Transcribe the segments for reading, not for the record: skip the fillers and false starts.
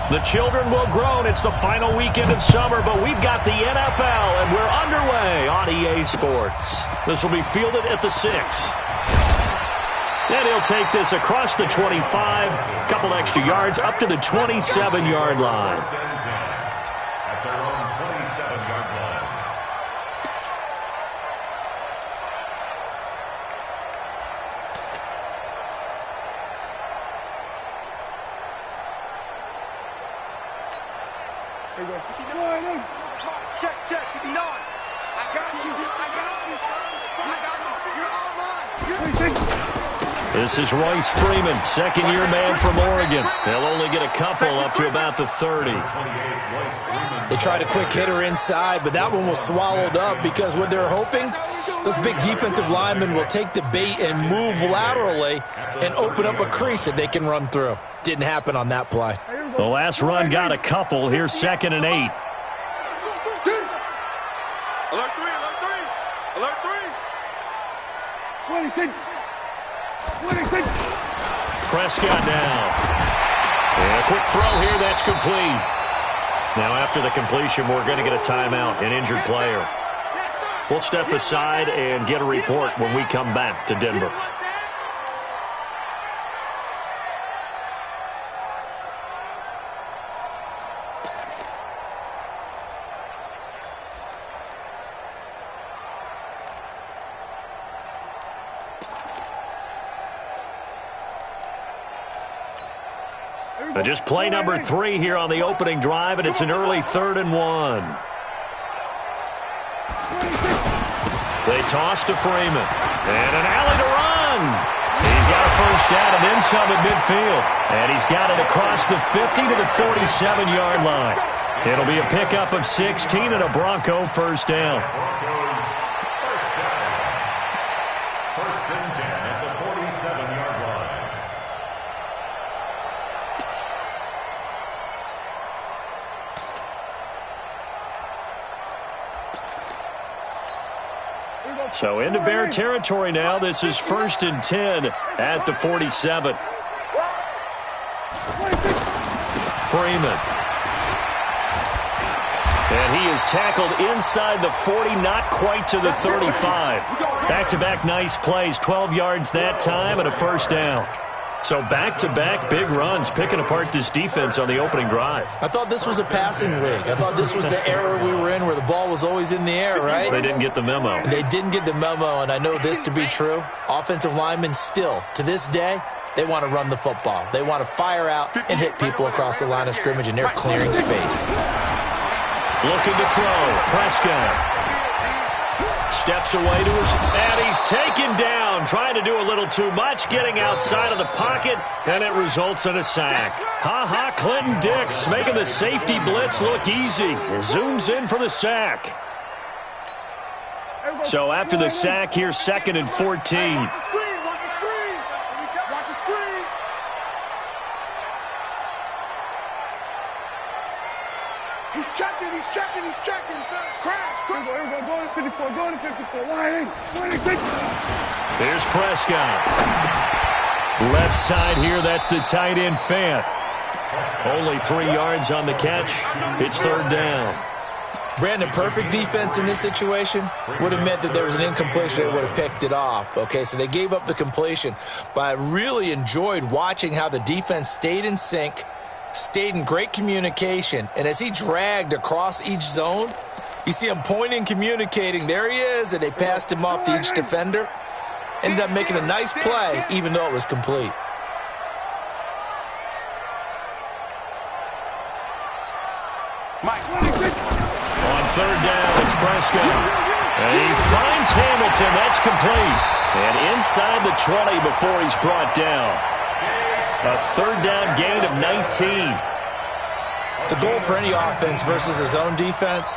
The children will groan. It's the final weekend of summer, but we've got the NFL, and we're underway on EA Sports. This will be fielded at the 6. And he'll take this across the 25, a couple extra yards, up to the 27-yard line. At their own 27-yard line. Check, 59. I got you, son. I got you. You're online. This is Royce Freeman, second-year man from Oregon. They'll only get a couple up to about the 30. They tried a quick hitter inside, but that one was swallowed up because what they're hoping, those big defensive linemen will take the bait and move laterally and open up a crease that they can run through. Didn't happen on that play. The last run got a couple. Here's 2nd and 8. Alert 3. Alert 3. Prescott now. And a quick throw here. That's complete. Now after the completion, we're going to get a timeout, an injured player. We'll step aside and get a report when we come back to Denver. Just play number 3 here on the opening drive, and it's an early 3rd and 1. They toss to Freeman. And an alley to run. He's got a first down and then some at midfield. And he's got it across the 50 to the 47-yard line. It'll be a pickup of 16 and a Bronco first down. First and 10 at the 47-yard line. So into Bear territory now. This is 1st and 10 at the 47. Freeman. And he is tackled inside the 40, not quite to the 35. Back-to-back nice plays, 12 yards that time and a first down. So back-to-back big runs, picking apart this defense on the opening drive. I thought this was a passing league. I thought this was the era we were in where the ball was always in the air, right? They didn't get the memo. They didn't get the memo, and I know this to be true. Offensive linemen still, to this day, they want to run the football. They want to fire out and hit people across the line of scrimmage, and they're clearing space. Looking to throw. Prescott. Steps away to his, and he's taken down, trying to do a little too much, getting outside of the pocket, and it results in a sack. Ha-ha, Clinton Dix making the safety blitz look easy. Zooms in for the sack. So after the sack, here's 2nd and 14. He's checking. Crash. Go to 54. Here's Prescott. Left side here, that's the tight end, Fant. Only 3 yards on the catch. It's 3rd down. Brandon, perfect defense in this situation would have meant that there was an incompletion. They would have picked it off. Okay, so they gave up the completion. But I really enjoyed watching how the defense stayed in sync, stayed in great communication, and as he dragged across each zone, you see him pointing, communicating. There he is, and they passed him off to each defender. Ended up making a nice play, even though it was complete. On 3rd down, it's Prescott. And he finds Hamilton. That's complete. And inside the 20 before he's brought down. A 3rd down gain of 19. The goal for any offense versus a zone defense,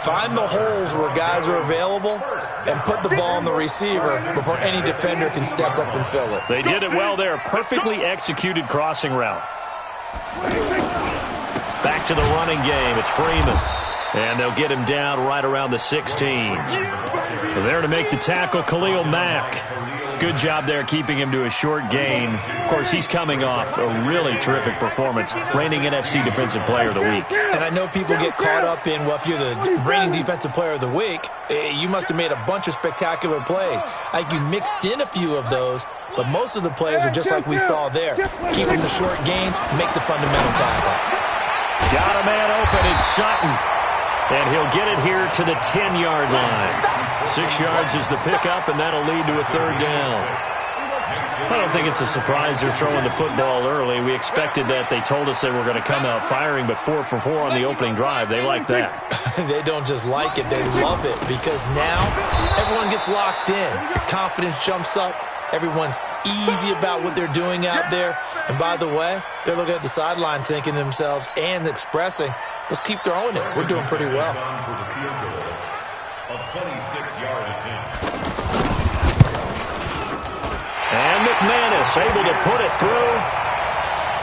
find the holes where guys are available and put the ball on the receiver before any defender can step up and fill it. They did it well there. Perfectly executed crossing route. Back to the running game. It's Freeman. And they'll get him down right around the 16. There to make the tackle, Khalil Mack. Good job there keeping him to a short gain. Of course, he's coming off a really terrific performance, reigning NFC Defensive Player of the Week. And I know people get caught up in, well, if you're the reigning Defensive Player of the Week, you must have made a bunch of spectacular plays. I think you mixed in a few of those, but most of the plays are just like we saw there. Keeping the short gains, make the fundamental tackle. Got a man open, it's Sutton. And he'll get it here to the 10-yard line. 6 yards is the pickup, and that'll lead to a third down. I don't think it's a surprise they're throwing the football early. We expected that. They told us they were going to come out firing, but 4 for 4 on the opening drive. They like that. They don't just like it, they love it, because now everyone gets locked in. The confidence jumps up. Everyone's easy about what they're doing out there. And by the way, they're looking at the sideline thinking to themselves and expressing, let's keep throwing it. We're doing pretty well. A 26-yard attempt. And McManus able to put it through.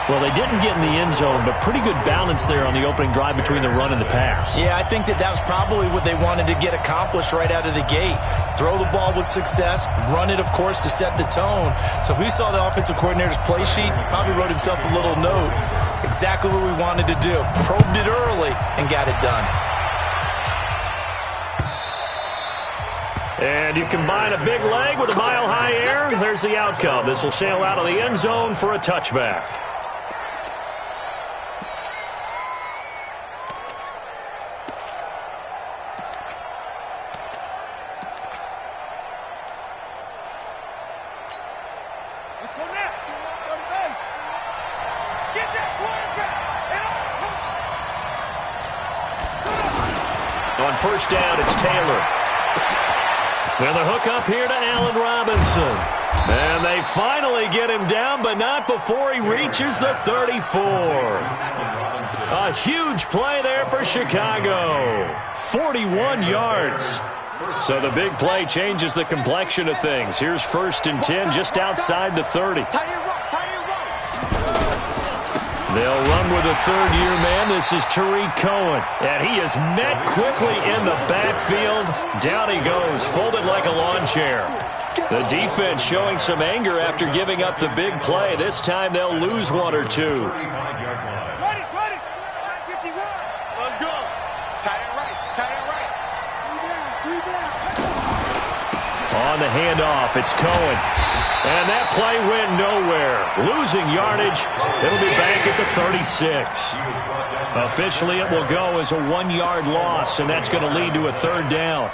Well, they didn't get in the end zone, but pretty good balance there on the opening drive between the run and the pass. Yeah, I think that was probably what they wanted to get accomplished right out of the gate. Throw the ball with success, run it, of course, to set the tone. So we saw the offensive coordinator's play sheet, probably wrote himself a little note. Exactly what we wanted to do. Probed it early and got it done. And you combine a big leg with a mile-high air, there's the outcome. This will sail out of the end zone for a touchback. Let's go now. Go to base. Get that quarterback. On first down, it's Taylor. And the hook up here to Allen Robinson. And they finally get him down, but not before he reaches the 34. A huge play there for Chicago. 41 yards. So the big play changes the complexion of things. Here's 1st and 10 just outside the 30. They'll run with a third-year man. This is Tariq Cohen. And he is met quickly in the backfield. Down he goes, folded like a lawn chair. The defense showing some anger after giving up the big play. This time they'll lose 1 or 2. Ready. 51. Let's go. Tight end right. On the handoff, it's Cohen. And that play went nowhere. Losing yardage. It'll be back at the 36. Officially, it will go as a 1-yard loss, and that's going to lead to a third down.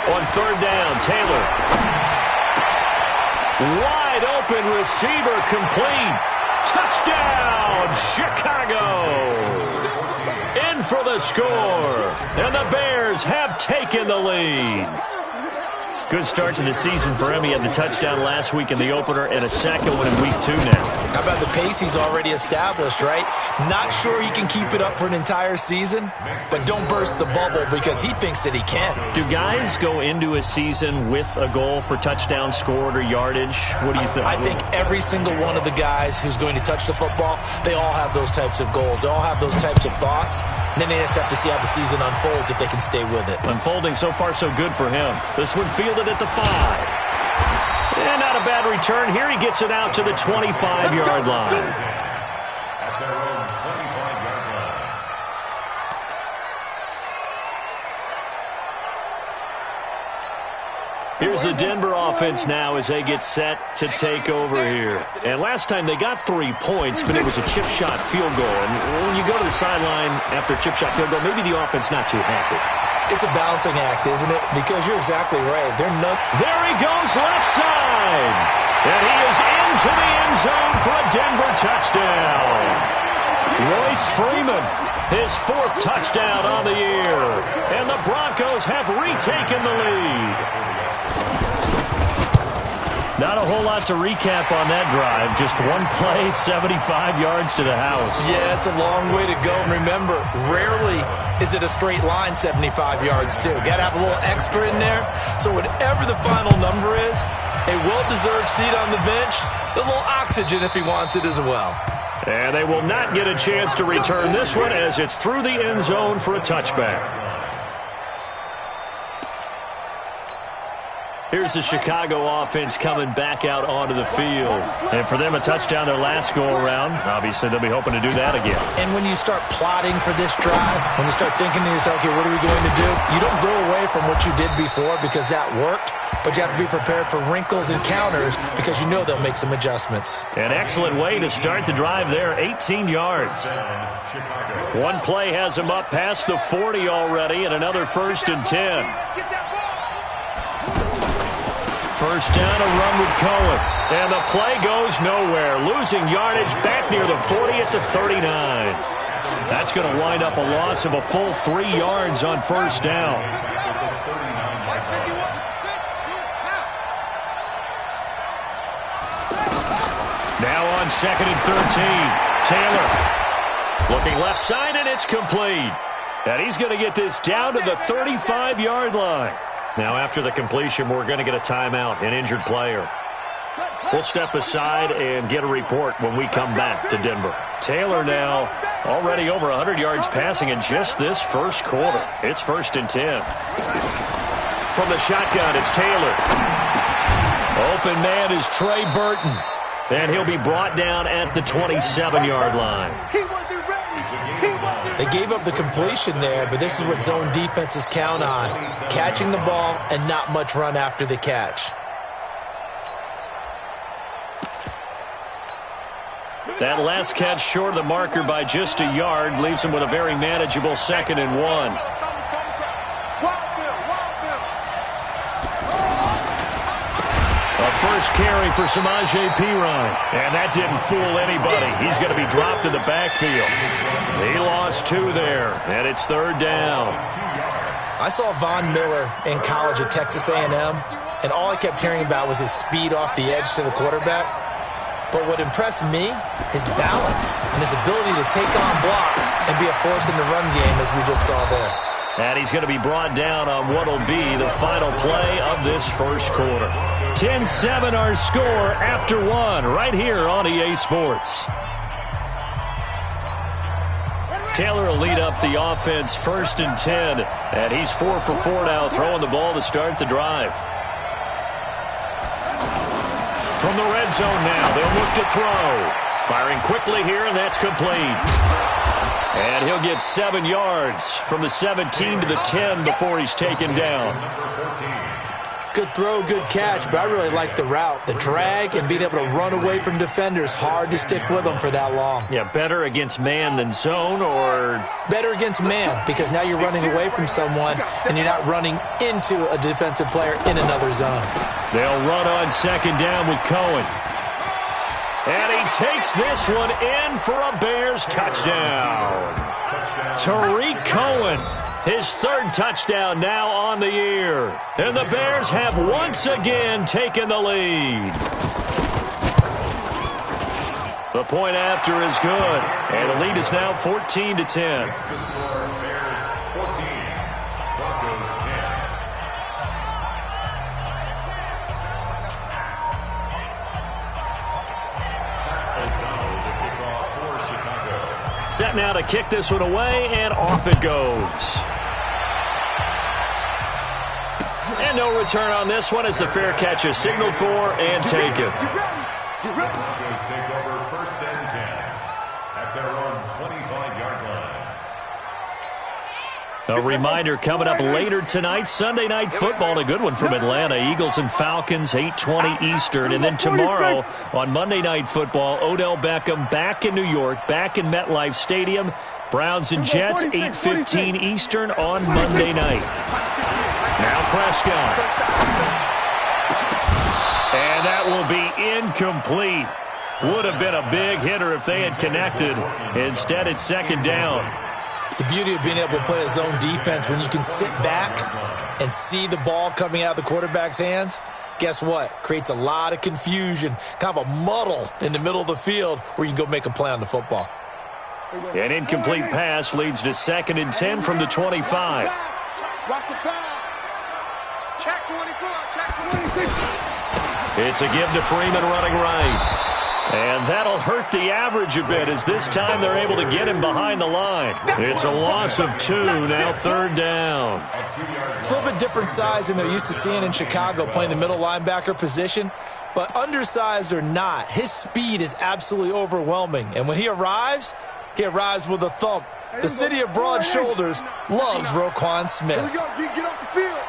On third down, Taylor. Wide open receiver complete. Touchdown, Chicago. In for the score. And the Bears have taken the lead. Good start to the season for him. He had the touchdown last week in the opener and a second one in week 2 now. How about the pace he's already established, right? Not sure he can keep it up for an entire season, but don't burst the bubble because he thinks that he can. Do guys go into a season with a goal for touchdowns scored or yardage? What do you think? I think every single one of the guys who's going to touch the football, they all have those types of goals. They all have those types of thoughts. And then they just have to see how the season unfolds if they can stay with it. Unfolding so far so good for him. This one fielded at the 5. And not a bad return here. He gets it out to the 25-yard line. At their own 25-yard line. Here's the Denver offense now as they get set to take over here. And last time they got 3 points, but it was a chip shot field goal. And when you go to the sideline after a chip shot field goal, maybe the offense not too happy. It's a balancing act, isn't it? Because you're exactly right. There he goes left side. And he is into the end zone for a Denver touchdown. Royce Freeman, his 4th touchdown on the year. And the Broncos have retaken the lead. Not a whole lot to recap on that drive. Just one play, 75 yards to the house. Yeah, it's a long way to go. And remember, rarely is it a straight line 75 yards, too. Got to have a little extra in there. So whatever the final number is, a well-deserved seat on the bench, a little oxygen if he wants it as well. And they will not get a chance to return this one as it's through the end zone for a touchback. Here's the Chicago offense coming back out onto the field. And for them, a touchdown their last go-around. Obviously, they'll be hoping to do that again. And when you start plotting for this drive, when you start thinking to yourself, okay, what are we going to do? You don't go away from what you did before because that worked, but you have to be prepared for wrinkles and counters because you know they'll make some adjustments. An excellent way to start the drive there, 18 yards. One play has them up past the 40 already, and another 1st and 10. First down, a run with Cohen. And the play goes nowhere. Losing yardage back near the 40 at the 39. That's going to wind up a loss of a full 3 yards on first down. Now on 2nd and 13. Taylor looking left side, and it's complete. And he's going to get this down to the 35-yard line. Now, after the completion, we're going to get a timeout, an injured player. We'll step aside and get a report when we come back to Denver. Taylor now already over 100 yards passing in just this first quarter. It's 1st and 10. From the shotgun, it's Taylor. Open man is Trey Burton. And he'll be brought down at the 27-yard line. They gave up the completion there, but this is what zone defenses count on. Catching the ball and not much run after the catch. That last catch short of the marker by just a yard leaves him with a very manageable 2nd and 1. A first carry for Samaje Perine. And that didn't fool anybody. He's going to be dropped in the backfield. He lost 2 there, and it's 3rd down. I saw Von Miller in college at Texas A&M, and all I kept hearing about was his speed off the edge to the quarterback. But what impressed me, his balance and his ability to take on blocks and be a force in the run game, as we just saw there. And he's going to be brought down on what will be the final play of this first quarter. 10-7 our score after 1 right here on EA Sports. Taylor will lead up the offense 1st and 10. And he's 4 for 4 now, throwing the ball to start the drive. From the red zone now, they'll look to throw. Firing quickly here, and that's complete. And he'll get 7 yards from the 17 to the 10 before he's taken down. Good throw, good catch, but I really like the route. The drag and being able to run away from defenders, hard to stick with them for that long. Yeah, better against man than zone, or? Better against man, because now you're running away from someone and you're not running into a defensive player in another zone. They'll run on 2nd down with Cohen. And he takes this one in for a Bears touchdown. Tariq Cohen, his 3rd touchdown now on the year. And the Bears have once again taken the lead. The point after is good. And the lead is now 14-10. Set now to kick this one away, and off it goes. And no return on this one as the fair catch is signaled for and taken. Broncos take over 1st and 10 at their own 25-yard line. A reminder coming up later tonight, Sunday Night Football, a good one from Atlanta. Eagles and Falcons, 8:20 Eastern. And then tomorrow on Monday Night Football, Odell Beckham back in New York, back in MetLife Stadium. Browns and Jets, 8:15 Eastern on Monday night. Now Prescott. And that will be incomplete. Would have been a big hitter if they had connected. Instead, it's 2nd down. The beauty of being able to play a zone defense when you can sit back and see the ball coming out of the quarterback's hands, guess what? Creates a lot of confusion, kind of a muddle in the middle of the field where you can go make a play on the football. An incomplete pass leads to 2nd and 10 from the 25. Watch the pass. Check 24. Check 24. It's a give to Freeman running right. And that'll hurt the average a bit as this time they're able to get him behind the line. It's a loss of 2, now 3rd down. It's a little bit different size than they're used to seeing in Chicago playing the middle linebacker position. But undersized or not, his speed is absolutely overwhelming. And when he arrives with a thump. The city of broad shoulders loves Roquan Smith. Here we go, G. Get off the field.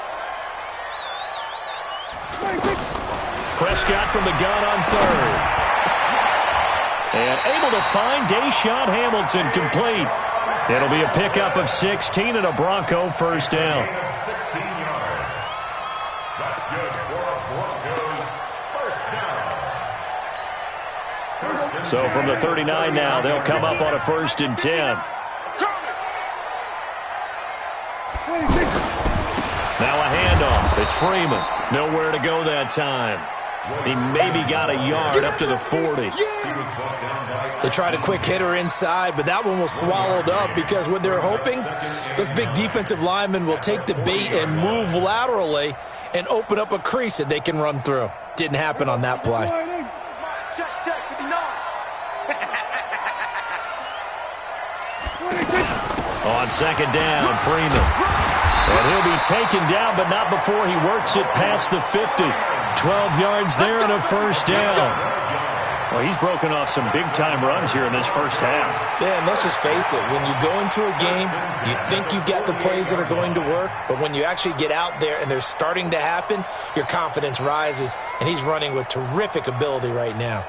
Prescott from the gun on 3rd. And able to find Deshaun Hamilton complete. It'll be a pickup of 16 and a Bronco first down. 16 yards. That's good for a Broncos first down. So from the 39 now, they'll come up on a 1st and 10. Now a handoff. It's Freeman. Nowhere to go that time. He maybe got a yard up to the 40. They tried a quick hitter inside, but that one was swallowed up because what they're hoping, those big defensive linemen will take the bait and move laterally and open up a crease that they can run through. Didn't happen on that play. Check 59. On 2nd down, Freeman. And he'll be taken down, but not before he works it past the 50. 12 yards there and a first down. Well, he's broken off some big-time runs here in this first half. Yeah, and let's just face it. When you go into a game, you think you've got the plays that are going to work, but when you actually get out there and they're starting to happen, your confidence rises, and he's running with terrific ability right now.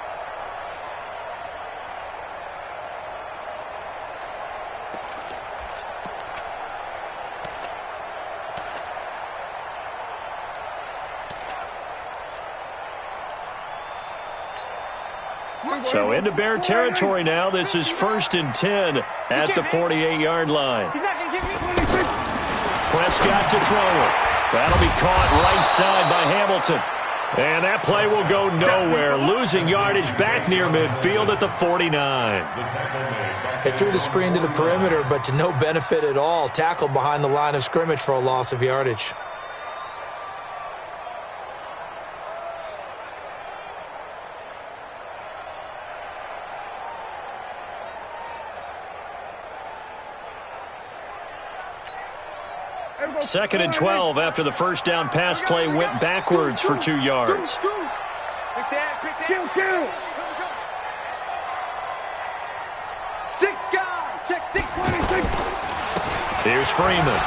So into Bear territory now. This is 1st and 10 at the 48-yard line. Prescott to throw it. That'll be caught right side by Hamilton. And that play will go nowhere. Losing yardage back near midfield at the 49. They threw the screen to the perimeter, but to no benefit at all. Tackled behind the line of scrimmage for a loss of yardage. Second and 12 after the first down pass play went backwards for 2 yards. Quick that. Kill. 6 guys. Check 626. Here's Freeman.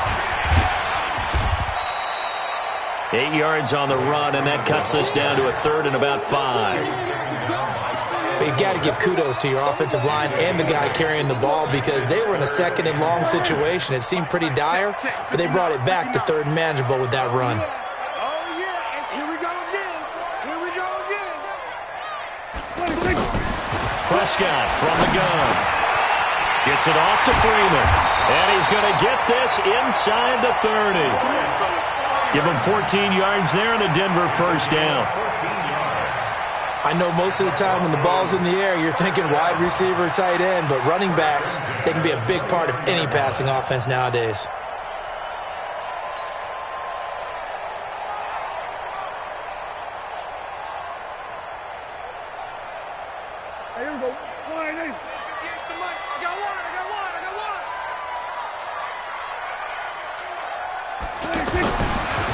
8 yards on the run, and that cuts us down to a 3rd and about 5. You've got to give kudos to your offensive line and the guy carrying the ball because they were in a 2nd and long situation. It seemed pretty dire, but they brought it back to 3rd and manageable with that run. Oh, yeah. And here we go again. Prescott from the gun. Gets it off to Freeman. And he's going to get this inside the 30. Give him 14 yards there and a Denver first down. I know most of the time when the ball's in the air, you're thinking wide receiver, tight end, but running backs, they can be a big part of any passing offense nowadays. Here we go. Here's the mic. I got one.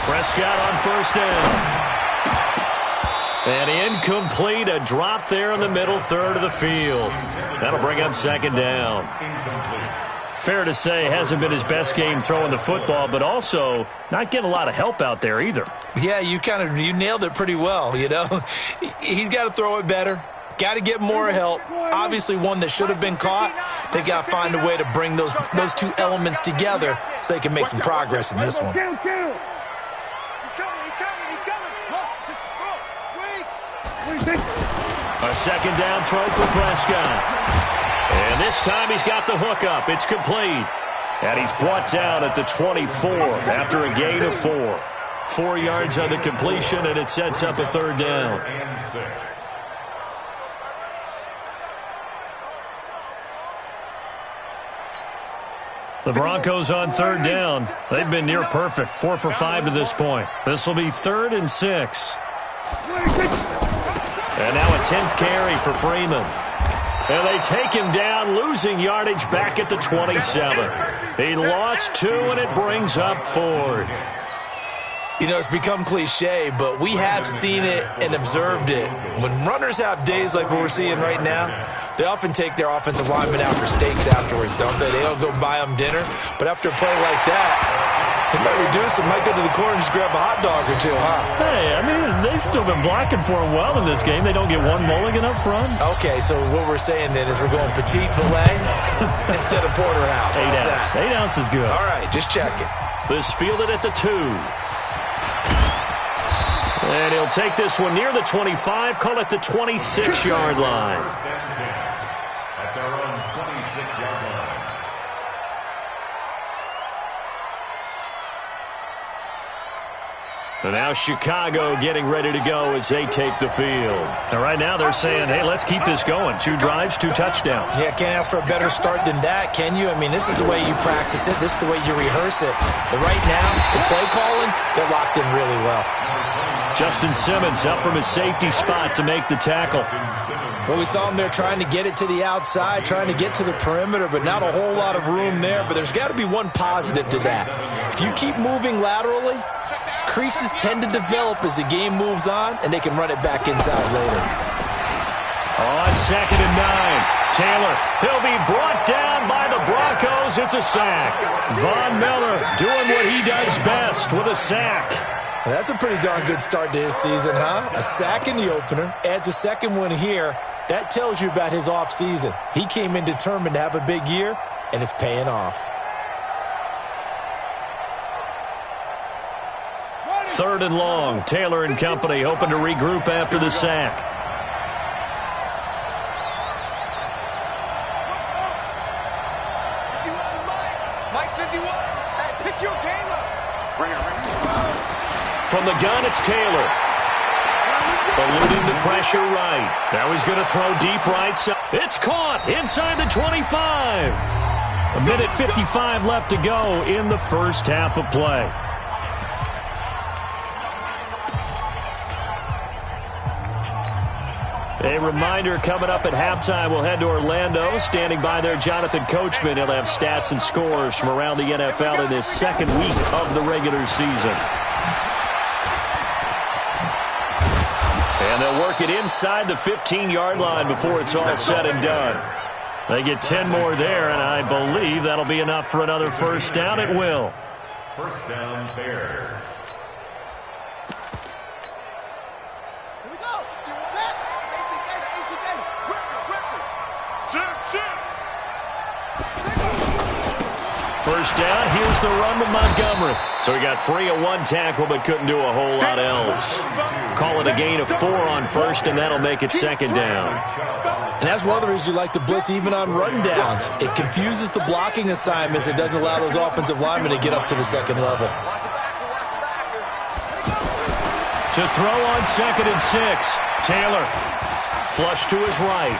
Prescott on first down. And incomplete, a drop there in the middle 3rd of the field. That'll bring up 2nd down. Fair to say, hasn't been his best game throwing the football, but also not getting a lot of help out there either. Yeah, you nailed it pretty well, you know. He's got to throw it better. Got to get more help. Obviously one that should have been caught. They got to find a way to bring those two elements together so they can make some progress in this one. A 2nd down throw for Prescott. And this time he's got the hook up. It's complete. And he's brought down at the 24 after a gain of 4. 4 yards on the completion, and it sets up a third down. And 6. The Broncos on third down. They've been near perfect, 4 for 5 to this point. This will be 3rd and 6. And now a 10th carry for Freeman. And they take him down, losing yardage back at the 27. He lost 2, and it brings up 4th. You know, it's become cliche, but we have seen it and observed it. When runners have days like what we're seeing right now, they often take their offensive linemen out for steaks afterwards, don't they? They'll go buy them dinner. But after a play like that, they might reduce it, might go to the corner and just grab a hot dog or two, huh? Hey, I mean, they've still been blocking for him well in this game. They don't get one mulligan up front. Okay, so what we're saying then is we're going petite filet instead of porterhouse. 8 ounce. 8 ounce is good. All right, just check it. This fielded at the 2. And he'll take this one near the 25, call it the 26-yard line. First and 10 at their own 26-yard line. And now Chicago getting ready to go as they take the field. And right now they're saying, hey, let's keep this going. 2 drives, 2 touchdowns. Yeah, can't ask for a better start than that, can you? I mean, this is the way you practice it. This is the way you rehearse it. But right now, the play calling, they're locked in really well. Justin Simmons up from his safety spot to make the tackle. Well, we saw him there trying to get it to the outside, trying to get to the perimeter, but not a whole lot of room there. But there's got to be one positive to that. If you keep moving laterally, creases tend to develop as the game moves on, and they can run it back inside later. On 2nd and 9, Taylor, he'll be brought down by the Broncos. It's a sack. Von Miller doing what he does best with a sack. Well, that's a pretty darn good start to his season, huh? A sack in the opener, adds a second one here. That tells you about his offseason. He came in determined to have a big year, and it's paying off. 3rd and long, Taylor and company hoping to regroup after the sack. Mike 51. Hey, pick your game up. Bring it. From the gun, it's Taylor. Eluding the pressure right. Now he's going to throw deep right side. It's caught inside the 25. 1:55 left to go in the first half of play. A reminder coming up at halftime, we'll head to Orlando. Standing by there, Jonathan Coachman. He'll have stats and scores from around the NFL in this second week of the regular season. And they'll work it inside the 15-yard line before it's all said and done. They get 10 more there, and I believe that'll be enough for another first down. It will. First down, Bears. Here we go. You set. 18 gator. First down, here's the run with Montgomery. So he got free of 1 tackle but couldn't do a whole lot else. Call it a gain of 4 on first, and that'll make it 2nd down. And that's one of the reasons you like to blitz even on run downs. It confuses the blocking assignments. It doesn't allow those offensive linemen to get up to the second level. To throw on 2nd and 6, Taylor. Flush to his right.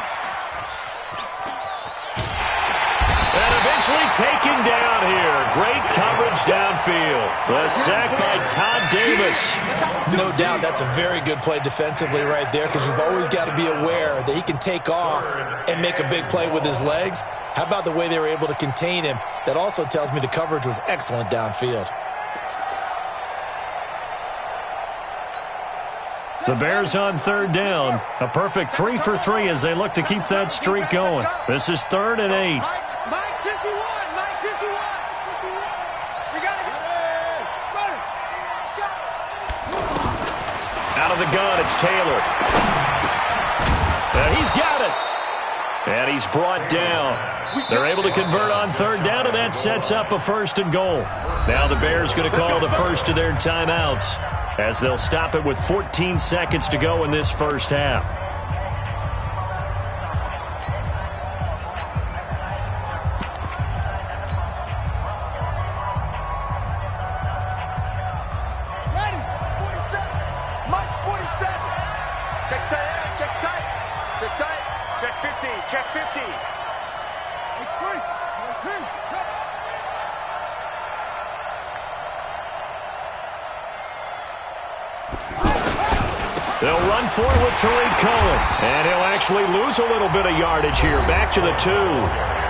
And eventually taken down here. Great coverage downfield. The sack by Todd Davis. No doubt that's a very good play defensively right there, because you've always got to be aware that he can take off and make a big play with his legs. How about the way they were able to contain him? That also tells me the coverage was excellent downfield. The Bears on 3rd down. A perfect 3 for 3 as they look to keep that streak going. This is 3rd and 8. Mike 51. Mike 51. We got it. Out of the gun, it's Taylor. And he's got it. And he's brought down. They're able to convert on 3rd down, and that sets up a 1st and goal. Now the Bears going to call the first of their timeouts, as they'll stop it with 14 seconds to go in this first half. Ready. check 50. They'll run for it with Tariq Cohen. And he'll actually lose a little bit of yardage here. Back to the 2.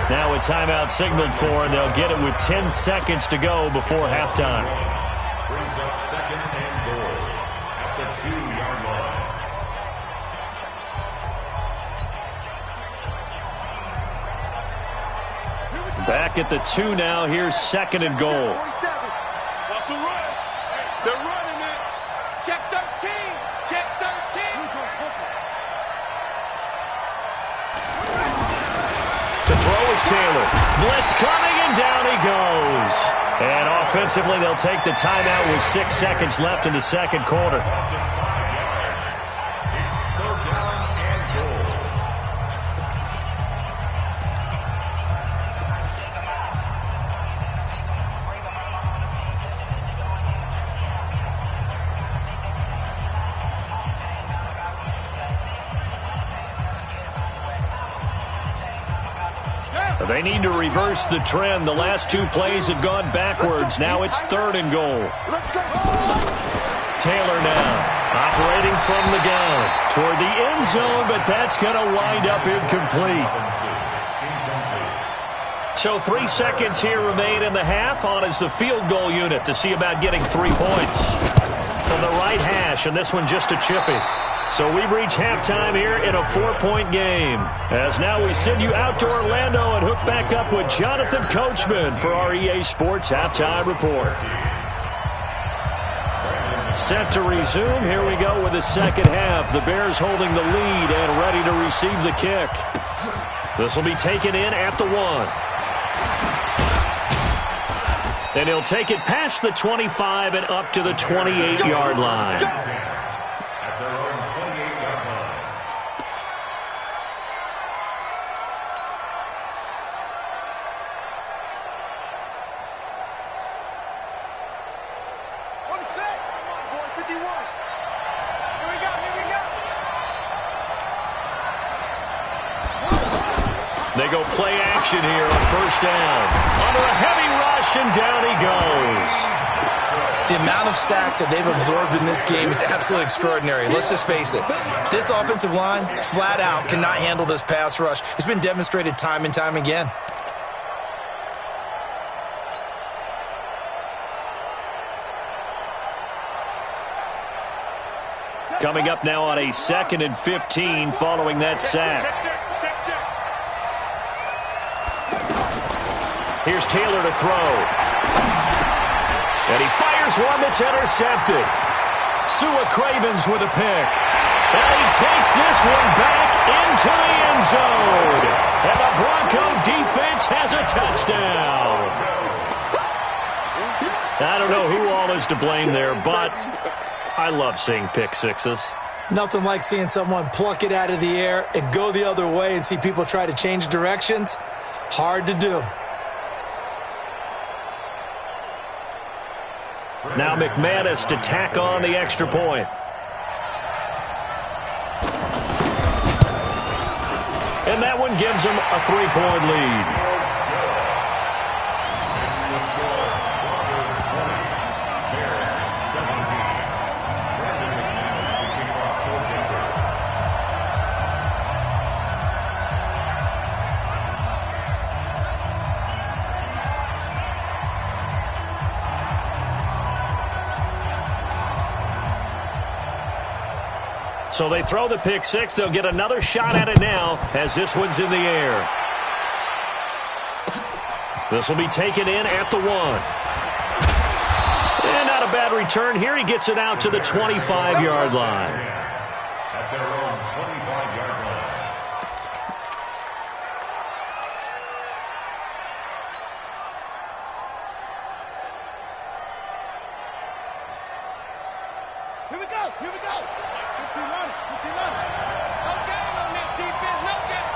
Now a timeout signaled for, and they'll get it with 10 seconds to go before halftime. Brings up second and goal at the 2-yard line. Back at the 2 now. Here's second and goal. What's the run? They're running it. Check 13. Check 13. To throw is Taylor. Blitz coming, and down he goes. And offensively, they'll take the timeout with 6 seconds left in the second quarter. It's third down and goal. They need to reverse the trend. The last 2 plays have gone backwards. Now it's third and goal. Taylor now operating from the gun toward the end zone, but that's going to wind up incomplete. So 3 seconds here remain in the half. On is the field goal unit to see about getting 3 points. From the right hash, and this one just a chippy. So we've reached halftime here in a 4-point game. As now we send you out to Orlando and hook back up with Jonathan Coachman for our EA Sports Halftime Report. Set to resume. Here we go with the second half. The Bears holding the lead and ready to receive the kick. This will be taken in at the 1. And he'll take it past the 25 and up to the 28-yard line. They go play action here on first down. Under a heavy rush, and down he goes. The amount of sacks that they've absorbed in this game is absolutely extraordinary. Let's just face it. This offensive line, flat out, cannot handle this pass rush. It's been demonstrated time and time again. Coming up now on a 2nd and 15 following that sack. Here's Taylor to throw. And he fires one that's intercepted. Sua Cravens with a pick. And he takes this one back into the end zone. And the Bronco defense has a touchdown. I don't know who all is to blame there, but I love seeing pick sixes. Nothing like seeing someone pluck it out of the air and go the other way and see people try to change directions. Hard to do. Now McManus to tack on the extra point. And that one gives him a 3-point lead. So they throw the pick six. They'll get another shot at it now as this one's in the air. This will be taken in at the 1. And not a bad return here. He gets it out to the 25-yard line. At their own 25-yard line. Here we go. Here we go. Good team on it. Good team on it. No game on this defense. No game.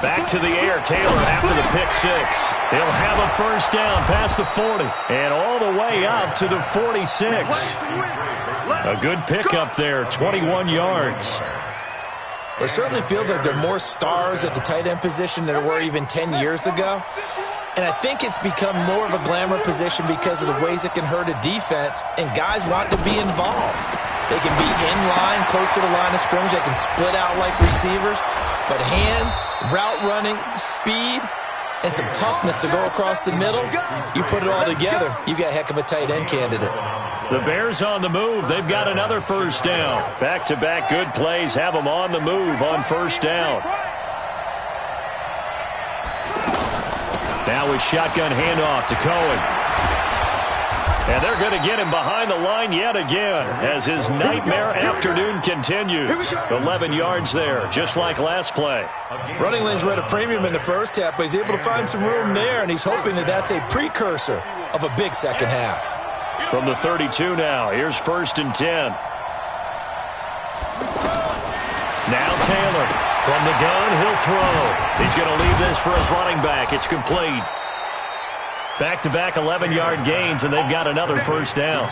Back to the air. Taylor after the pick six. He'll have a first down past the 40 and all the way up to the 46. A good pickup there, 21 yards. It certainly feels like there are more stars at the tight end position than there were even 10 years ago. And I think it's become more of a glamour position because of the ways it can hurt a defense, and guys want to be involved. They can be in line, close to the line of scrimmage. They can split out like receivers. But hands, route running, speed, and some toughness to go across the middle, you put it all together, you got a heck of a tight end candidate. The Bears on the move. They've got another first down. Back-to-back good plays have them on the move on first down. Now with shotgun handoff to Cohen. And they're going to get him behind the line yet again as his nightmare afternoon continues. 11 yards there, just like last play. Running lanes were at a premium in the first half, but he's able to find some room there, and he's hoping that that's a precursor of a big second half. From the 32 now, here's 1st and 10. Now Taylor. From the gun, he'll throw. He's going to leave this for his running back. It's complete. Back-to-back 11-yard gains, and they've got another first down.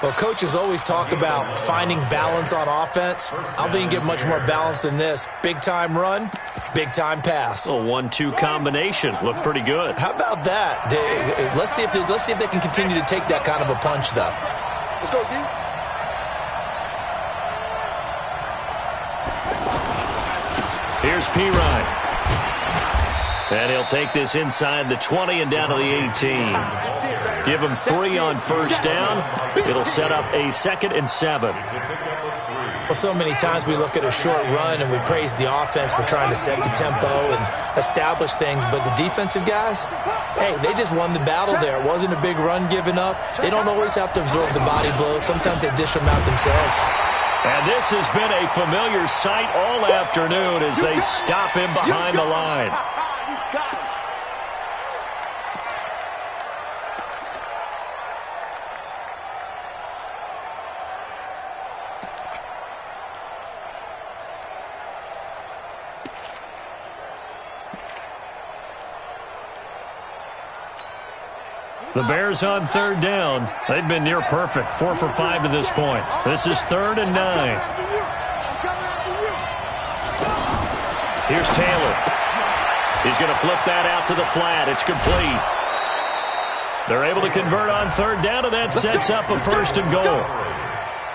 Well, coaches always talk about finding balance on offense. I don't think you get much more balance than this. Big-time run, big-time pass. A 1-2 combination. Looked pretty good. How about that? Let's see if they can continue to take that kind of a punch, though. Let's go, D. Here's Pirine. And he'll take this inside the 20 and down to the 18. Give him 3 on first down. It'll set up a 2nd and 7. Well, so many times we look at a short run and we praise the offense for trying to set the tempo and establish things, but the defensive guys, hey, they just won the battle there. It wasn't a big run given up. They don't always have to absorb the body blows. Sometimes they dish them out themselves. And this has been a familiar sight all afternoon as they stop him behind the line. The Bears on 3rd down. They've been near perfect. 4 for 5 to this point. This is 3rd and 9. Here's Taylor. He's going to flip that out to the flat. It's complete. They're able to convert on 3rd down, and that sets up a 1st and goal.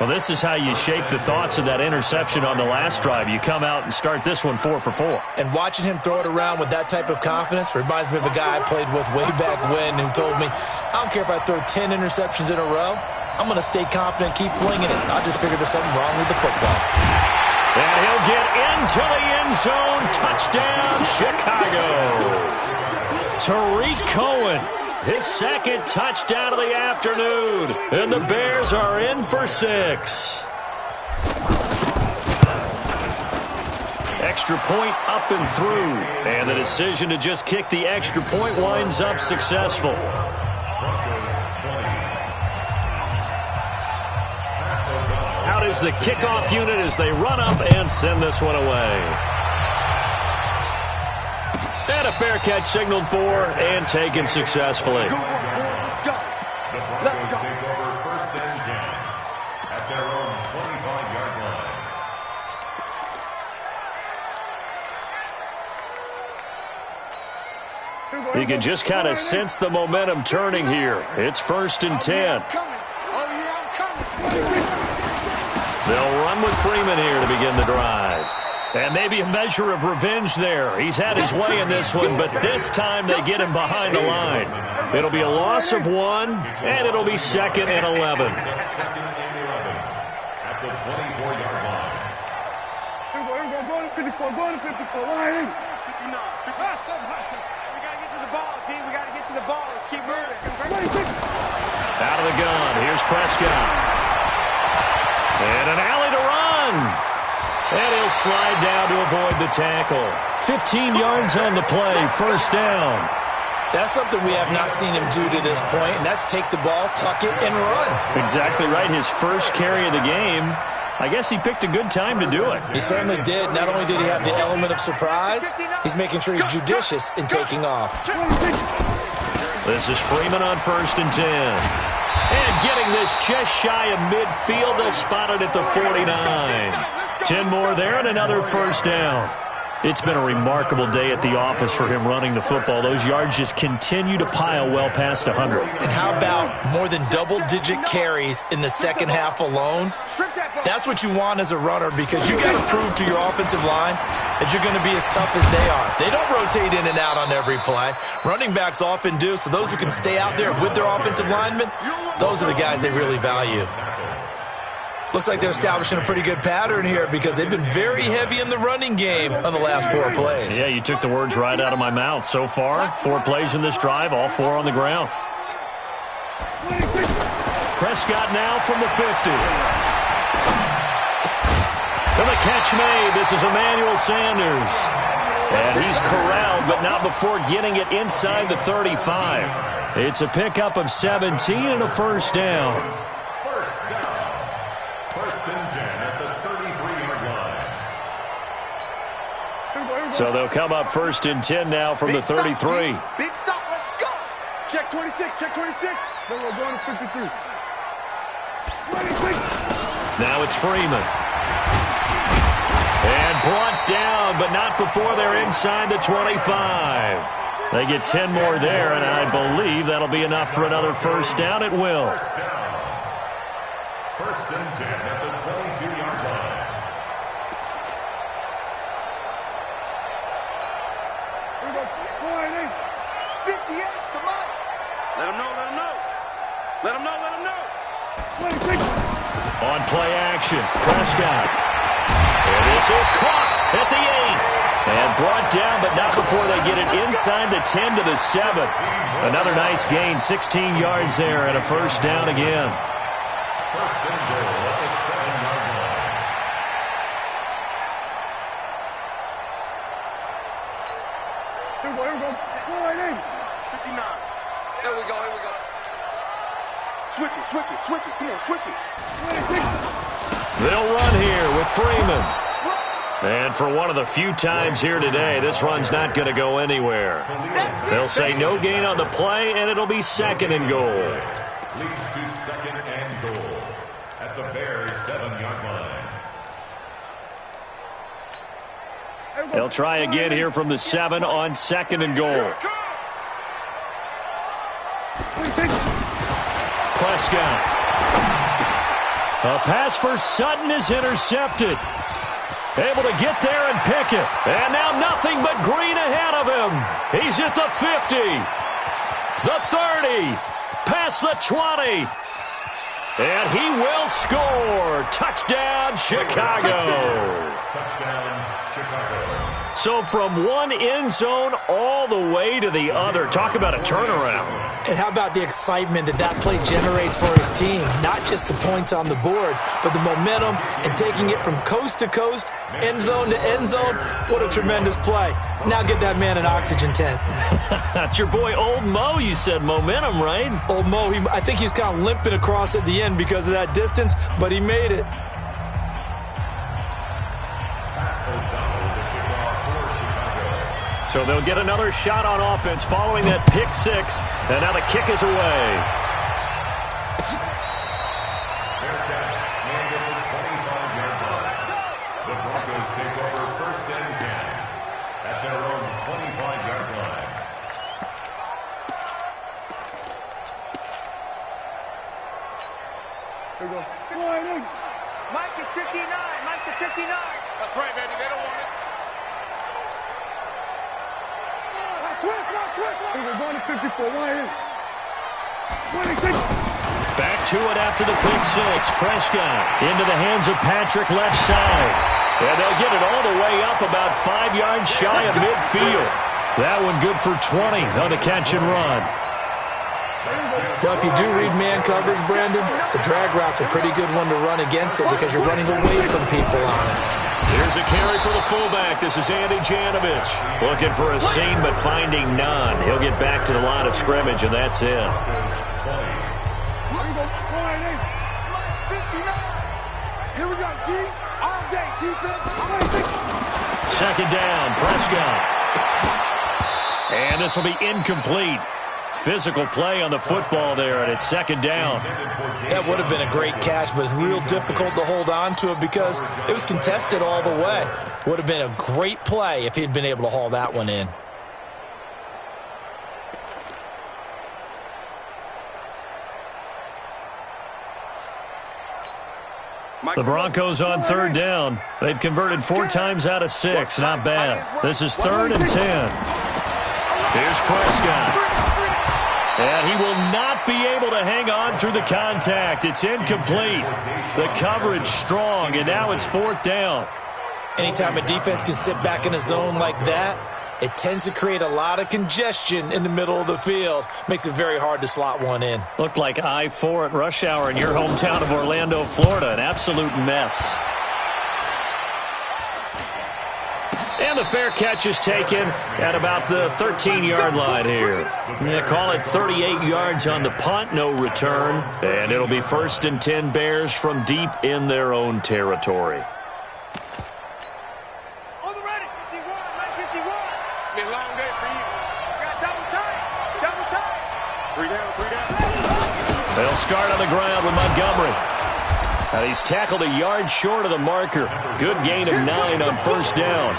Well, this is how you shake the thoughts of that interception on the last drive. You come out and start this one 4 for 4. And watching him throw it around with that type of confidence reminds me of a guy I played with way back when who told me, I don't care if I throw 10 interceptions in a row. I'm going to stay confident, keep flinging it. I just figured there's something wrong with the football. And he'll get into the end zone. Touchdown, Chicago. Tariq Cohen. His 2nd touchdown of the afternoon. And the Bears are in for 6. Extra point up and through. And the decision to just kick the extra point winds up successful. Out is the kickoff unit as they run up and send this one away. And a fair catch signaled for and taken successfully. The Broncos take over 1st and 10 at their own 25-yard line. You can just kind of sense the momentum turning here. It's 1st and 10. They'll run with Freeman here to begin the drive. And maybe a measure of revenge there. He's had his way in this one, but this time they get him behind the line. It'll be a loss of 1, and it'll be 2nd and 11. 2nd and 11 at the 24-yard line. Go to 54. Go to 54. 59. Hustle. We got to get to the ball, team. We got to get to the ball. Let's keep moving. Out of the gun. Here's Prescott. And an alley to run. And he'll slide down to avoid the tackle. 15 yards on the play. 1st down. That's something we have not seen him do to this point, and that's take the ball, tuck it, and run. Exactly right. His first carry of the game. I guess he picked a good time to do it. He certainly did. Not only did he have the element of surprise, he's making sure he's judicious in taking off. This is Freeman on 1st and 10. And getting this just shy of midfield. They'll spot it at the 49. 10 more there and another first down. It's been a remarkable day at the office for him running the football. Those yards just continue to pile well past 100. And how about more than double-digit carries in the second half alone? That's what you want as a runner, because you got to prove to your offensive line that you're going to be as tough as they are. They don't rotate in and out on every play. Running backs often do, so those who can stay out there with their offensive linemen, those are the guys they really value. Looks like they're establishing a pretty good pattern here, because they've been very heavy in the running game on the last 4 plays. Yeah, you took the words right out of my mouth. So far, 4 plays in this drive, all 4 on the ground. Prescott now from the 50. And the catch made. This is Emmanuel Sanders. And he's corralled, but not before getting it inside the 35. It's a pickup of 17 and a first down. First and 10 at the 33-yard line. So they'll come up first and 10 now from the 33. Big stop, let's go. Check 26, check 26. Then we're going to 53. 26. Now it's Freeman. And brought down, but not before they're inside the 25. They get 10 more there, and I believe that'll be enough for another first down. It will. First and 10 at the 22-yard line. Here we go. 58, come on. Let him know, let him know. Let him know, let him know. 26. On play action, Prescott. And this is caught at the 8. And brought down, but not before they get it inside the 10 to the 7. Another nice gain, 16 yards there, and a first down again. First and goal at the 7-yard line. Here we go. 59. Here we go, here we go. Switch it, switch it, switch it. Come on, switch it. 26. They'll run here with Freeman. And for one of the few times here today, this run's not going to go anywhere. They'll say no gain on the play, and it'll be second and goal. Leads to second and goal at the Bears' 7-yard line. They'll try again here from the 7 on second and goal. Prescott. A pass for Sutton is intercepted. Able to get there and pick it. And now nothing but green ahead of him. He's at the 50. The 30. Past the 20. And he will score. Touchdown, Chicago. Touchdown, Chicago. So from one end zone all the way to the other. Talk about a turnaround. And how about the excitement that play generates for his team? Not just the points on the board, but the momentum and taking it from coast to coast, end zone to end zone. What a tremendous play. Now get that man an oxygen tent. That's your boy Old Mo. You said momentum, right? Old Mo, I think he was kind of limping across at the end because of that distance, but he made it. So they'll get another shot on offense following that pick 6. And now the kick is away. Fair catch, made at the 25-yard line. The Broncos take over first and 10 at their own 25-yard line. Here we go. Mike is 59. Mike is 59. That's right, baby. They don't want it. We're going to 54. 26. Back to it after the pick 6. Prescott into the hands of Patrick left side. And they'll get it all the way up about 5 yards shy of midfield. That one good for 20 on the catch and run. Well, if you do read man coverage, Brandon, the drag route's a pretty good one to run against it because you're running away from people on it. Here's a carry for the fullback. This is Andy Janovich. Looking for a seam, but finding none. He'll get back to the line of scrimmage, and that's it. Here we go, D. All day, defense. Second down, Prescott. And this will be incomplete. physical play on the football there, and it's second down. That would have been a great catch, but it's real difficult to hold on to it because it was contested all the way. Would have been a great play if he'd been able to haul that one in. The Broncos on third down. They've converted 4 times out of 6. Not bad. This is 3rd and 10. Here's Prescott. And he will not be able to hang on through the contact. It's incomplete. The coverage strong, and now it's 4th down. Anytime a defense can sit back in a zone like that, it tends to create a lot of congestion in the middle of the field. Makes it very hard to slot one in. Looked like I-4 at rush hour in your hometown of Orlando, Florida. An absolute mess. And the fair catch is taken at about the 13-yard line here. They call it 38 yards on the punt, no return. And it'll be 1st and 10 Bears from deep in their own territory. They'll start on the ground with Montgomery. And he's tackled a yard short of the marker. Good gain of 9 on 1st down.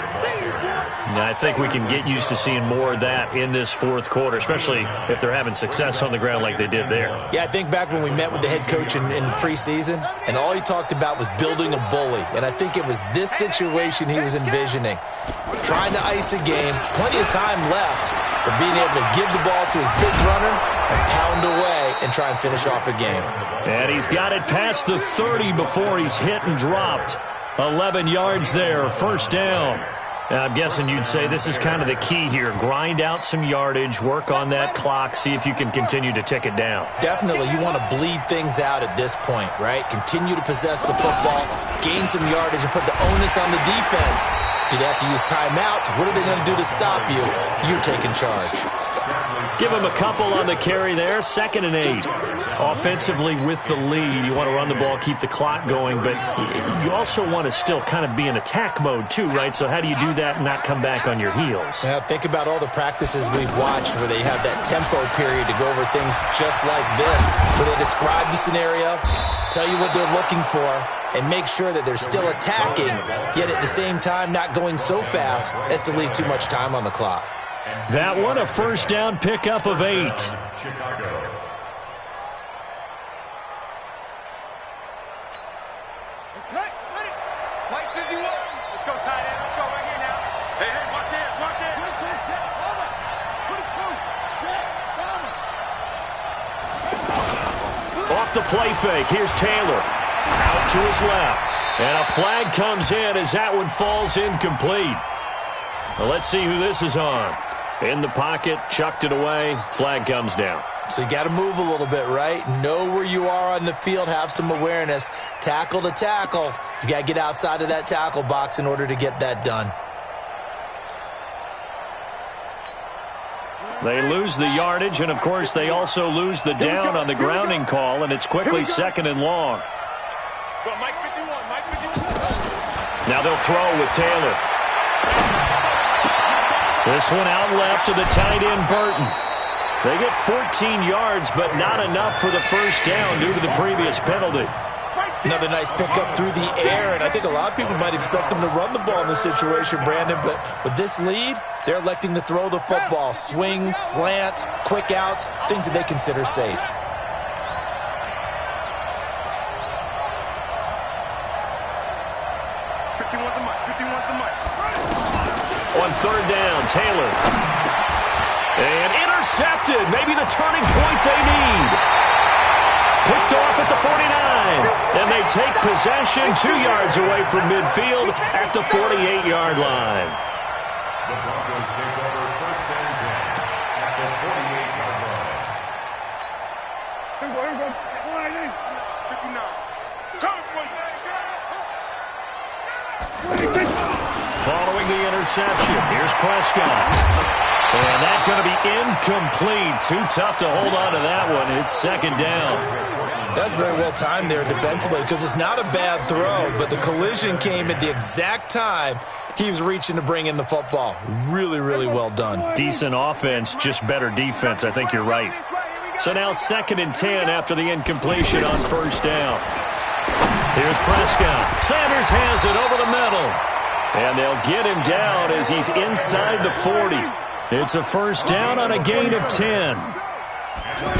And I think we can get used to seeing more of that in this 4th quarter, especially if they're having success on the ground like they did there. Yeah, I think back when we met with the head coach in preseason, and all he talked about was building a bully. And I think it was this situation he was envisioning. Trying to ice a game, plenty of time left, but being able to give the ball to his big runner and pound away and try and finish off a game. And he's got it past the 30 before he's hit and dropped. 11 yards there, 1st down. I'm guessing you'd say this is kind of the key here. Grind out some yardage, work on that clock, see if you can continue to tick it down. Definitely, you want to bleed things out at this point, right? Continue to possess the football, gain some yardage, and put the onus on the defense. Do they have to use timeouts? What are they going to do to stop you? You're taking charge. Give him a couple on the carry there. 2nd and 8. Offensively with the lead, you want to run the ball, keep the clock going, but you also want to still kind of be in attack mode too, right? So how do you do that and not come back on your heels? Now, think about all the practices we've watched where they have that tempo period to go over things just like this, where they describe the scenario, tell you what they're looking for, and make sure that they're still attacking, yet at the same time not going so fast as to leave too much time on the clock. That one, a 1st down pickup of 8. Chicago. Okay, ready. Mike 51. Let's go, tight end. Let's go right here now. Hey, watch it, watch it. 22, check, over. 22, check, over. Off the play fake, here's Taylor. Out to his left. And a flag comes in as that one falls incomplete. Well, let's see who this is on. In the pocket, chucked it away, flag comes down. So you got to move a little bit, right? Know where you are on the field, have some awareness. Tackle to tackle. You got to get outside of that tackle box in order to get that done. They lose the yardage, and of course they also lose the down on the grounding call, and it's quickly 2nd and long. Mike 51, Mike 51. Now they'll throw with Taylor. This one out left to the tight end, Burton. They get 14 yards, but not enough for the 1st down due to the previous penalty. Another nice pickup through the air, and I think a lot of people might expect them to run the ball in this situation, Brandon, but with this lead, they're electing to throw the football. Swings, slants, quick outs, things that they consider safe. On 3rd down, Taylor. And intercepted. Maybe the turning point they need. Picked off at the 49. And they take possession 2 yards away from midfield at the 48-yard line. The Broncos take over 1st and 10 at the 48-yard line. Here we go. 59. Come Following the interception, here's Prescott. And that's going to be incomplete. Too tough to hold on to that one. It's 2nd down. That's very well timed there defensively because it's not a bad throw, but the collision came at the exact time He was reaching to bring in the football. Really, really well done. Decent offense, just better defense. I think you're right. So now 2nd and 10 after the incompletion on first down. Here's Prescott. Sanders has it over the middle. And they'll get him down as he's inside the 40. It's a first down on a gain of 10.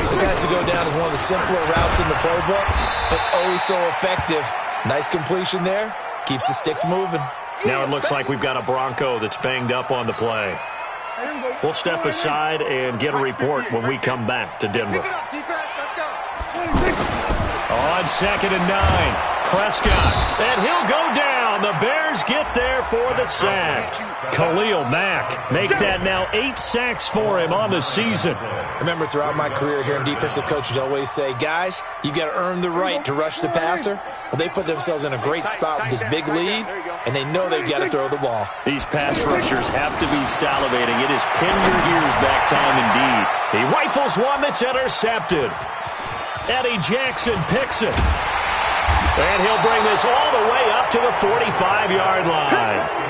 This has to go down as one of the simpler routes in the playbook, but oh so effective. Nice completion there. Keeps the sticks moving. Now it looks like we've got a Bronco that's banged up on the play. We'll step aside and get a report when we come back to Denver. On 2nd and 9, Prescott, and he'll go down. The Bears get there for the sack. Khalil Mack make that now 8 sacks for him on the season. Remember, throughout my career here in defensive coaches always say, guys, you got to earn the right to rush the passer. Well, they put themselves in a great spot with this big lead, and they know they've got to throw the ball. These pass rushers have to be salivating. It is pin your ears back time indeed. He rifles one that's intercepted. Eddie Jackson picks it. And he'll bring this all the way up to the 45-yard line.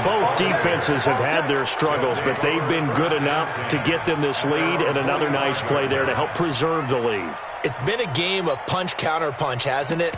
Both defenses have had their struggles, but they've been good enough to get them this lead, and another nice play there to help preserve the lead. It's been a game of punch-counter-punch, hasn't it?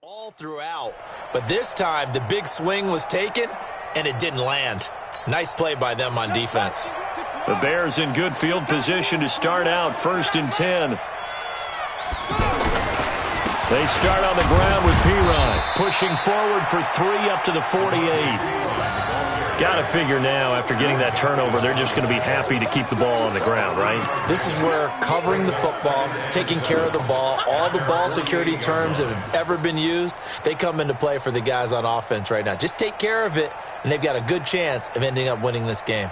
All throughout, but this time the big swing was taken and it didn't land. Nice play by them on defense. The Bears in good field position to start out 1st and 10. They start on the ground with P-Rod pushing forward for 3 up to the 48. Got to figure now, after getting that turnover, they're just going to be happy to keep the ball on the ground, right? This is where covering the football, taking care of the ball, all the ball security terms that have ever been used, they come into play for the guys on offense right now. Just take care of it, and they've got a good chance of ending up winning this game.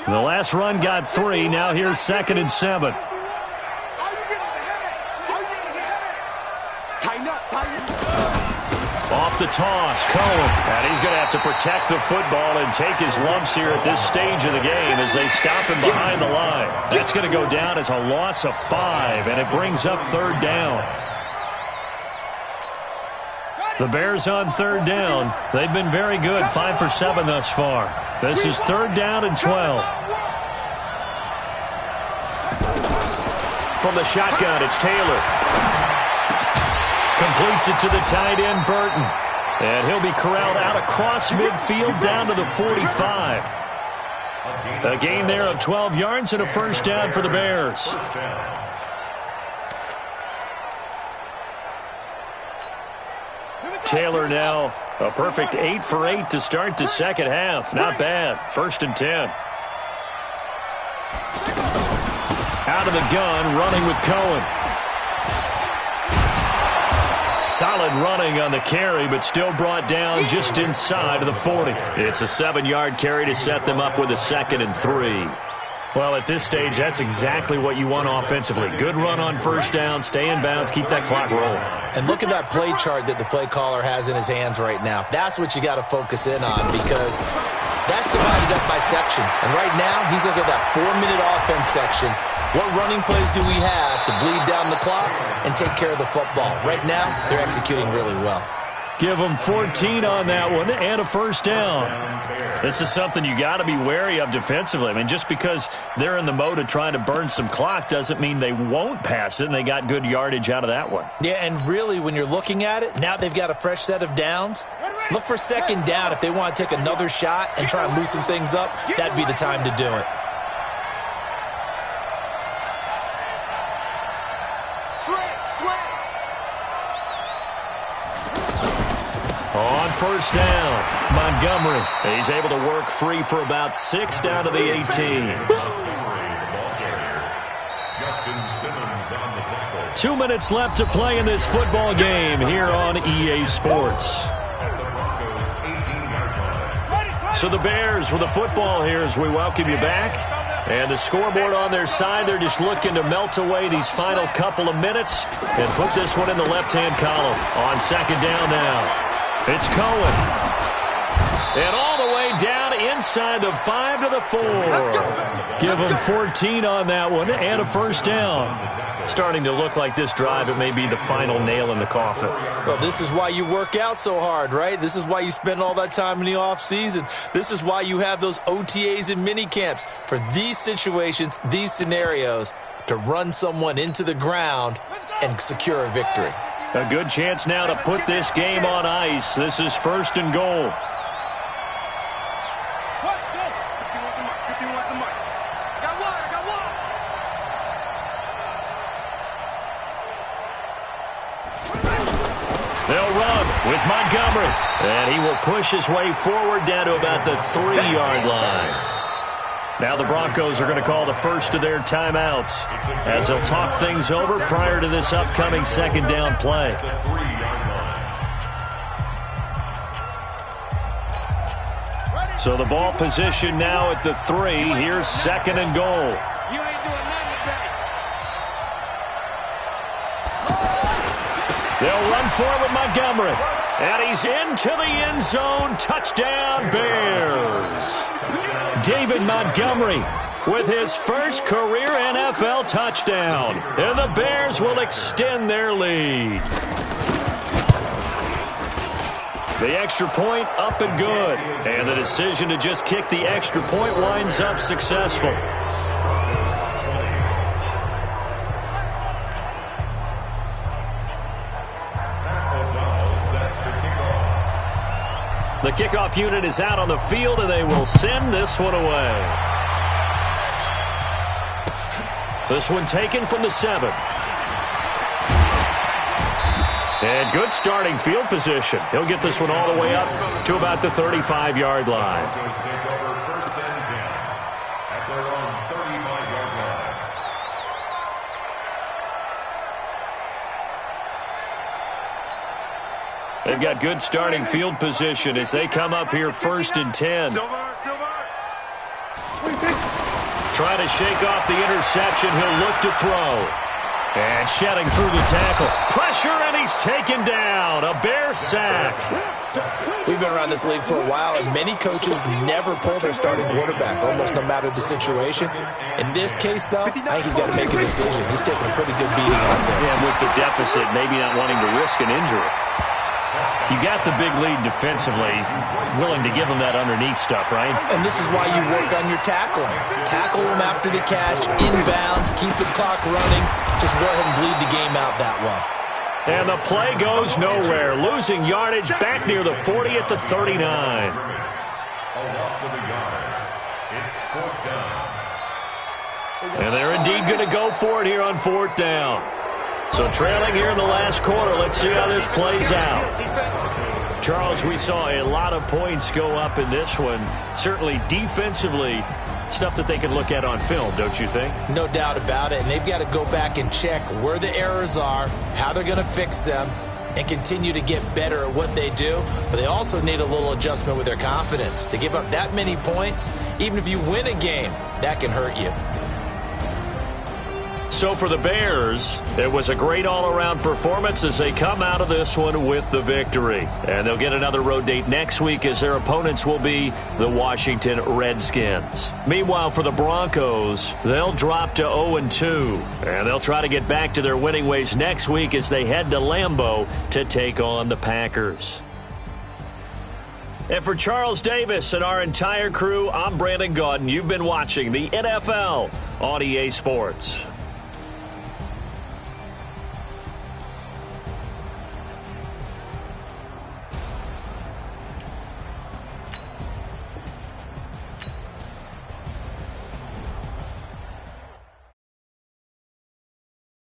The last run got 3. Now here's 2nd and 7. Off the toss, Cohen. And he's going to have to protect the football and take his lumps here at this stage of the game as they stop him behind the line. That's going to go down as a loss of 5, and it brings up 3rd down. The Bears on 3rd down. They've been very good, 5 for 7 thus far. This is 3rd down and 12. From the shotgun, it's Taylor. Completes it to the tight end, Burton. And he'll be corralled out across midfield down to the 45. A gain there of 12 yards and a first down for the Bears. Taylor now a perfect 8 for 8 to start the second half. Not bad. 1st and 10. Out of the gun, running with Cohen. Solid running on the carry, but still brought down just inside of the 40. It's a 7-yard carry to set them up with a 2nd and 3. Well, at this stage, that's exactly what you want offensively. Good run on first down, stay in bounds, keep that clock rolling. And look at that play chart that the play caller has in his hands right now. That's what you got to focus in on, because that's divided up by sections. And right now, he's looking at that 4-minute offense section. What running plays do we have to bleed down the clock and take care of the football? Right now, they're executing really well. Give them 14 on that one and a first down. This is something you got to be wary of defensively. I mean, just because they're in the mode of trying to burn some clock doesn't mean they won't pass it, and they got good yardage out of that one. Yeah, and really, when you're looking at it, now they've got a fresh set of downs. Look for 2nd down. If they want to take another shot and try and loosen things up, that'd be the time to do it. On first down, Montgomery. He's able to work free for about 6 down to the 18. 2 minutes left to play in this football game here on EA Sports. So the Bears with the football here as we welcome you back. And the scoreboard on their side, they're just looking to melt away these final couple of minutes and put this one in the left-hand column. On second down now. It's Cohen. And all the way down inside the 5 to the 4. Give them 14 on that one and a first down. Starting to look like this drive, it may be the final nail in the coffin. Well, this is why you work out so hard, right? This is why you spend all that time in the offseason. This is why you have those OTAs and mini camps for these situations, these scenarios, to run someone into the ground and secure a victory. A good chance now to put this game on ice. This is first and goal. They'll run with Montgomery. And he will push his way forward down to about the 3-yard line. Now the Broncos are going to call the first of their timeouts as they'll talk things over prior to this upcoming second down play. So the ball position now at the 3. Here's second and goal. They'll run for it with Montgomery. And he's into the end zone. Touchdown, Bears. David Montgomery with his first career NFL touchdown. And the Bears will extend their lead. The extra point up and good. And the decision to just kick the extra point winds up successful. The kickoff unit is out on the field, and they will send this one away. This one taken from the 7. And good starting field position. He'll get this one all the way up to about the 35-yard line. They've got good starting field position as they come up here first and 10. Trying to shake off the interception. He'll look to throw. And shedding through the tackle. Pressure, and he's taken down. A Bear sack. We've been around this league for a while, and many coaches never pull their starting quarterback, almost no matter the situation. In this case, though, I think he's got to make a decision. He's taking a pretty good beating out there. Yeah, with the deficit, maybe not wanting to risk an injury. You got the big lead defensively, willing to give them that underneath stuff, right? And this is why you work on your tackling. Tackle them after the catch, inbounds, keep the clock running. Just go ahead and bleed the game out that way. And the play goes nowhere. Losing yardage back near the 40 at the 39. And they're indeed going to go for it here on 4th down. So trailing here in the last quarter. Let's see how this plays out. Charles, we saw a lot of points go up in this one. Certainly defensively, stuff that they can look at on film, don't you think? No doubt about it. And they've got to go back and check where the errors are, how they're going to fix them, and continue to get better at what they do. But they also need a little adjustment with their confidence. To give up that many points, even if you win a game, that can hurt you. So for the Bears, it was a great all-around performance as they come out of this one with the victory. And they'll get another road date next week as their opponents will be the Washington Redskins. Meanwhile, for the Broncos, they'll drop to 0-2. And they'll try to get back to their winning ways next week as they head to Lambeau to take on the Packers. And for Charles Davis and our entire crew, I'm Brandon Gaudin. You've been watching the NFL on EA Sports.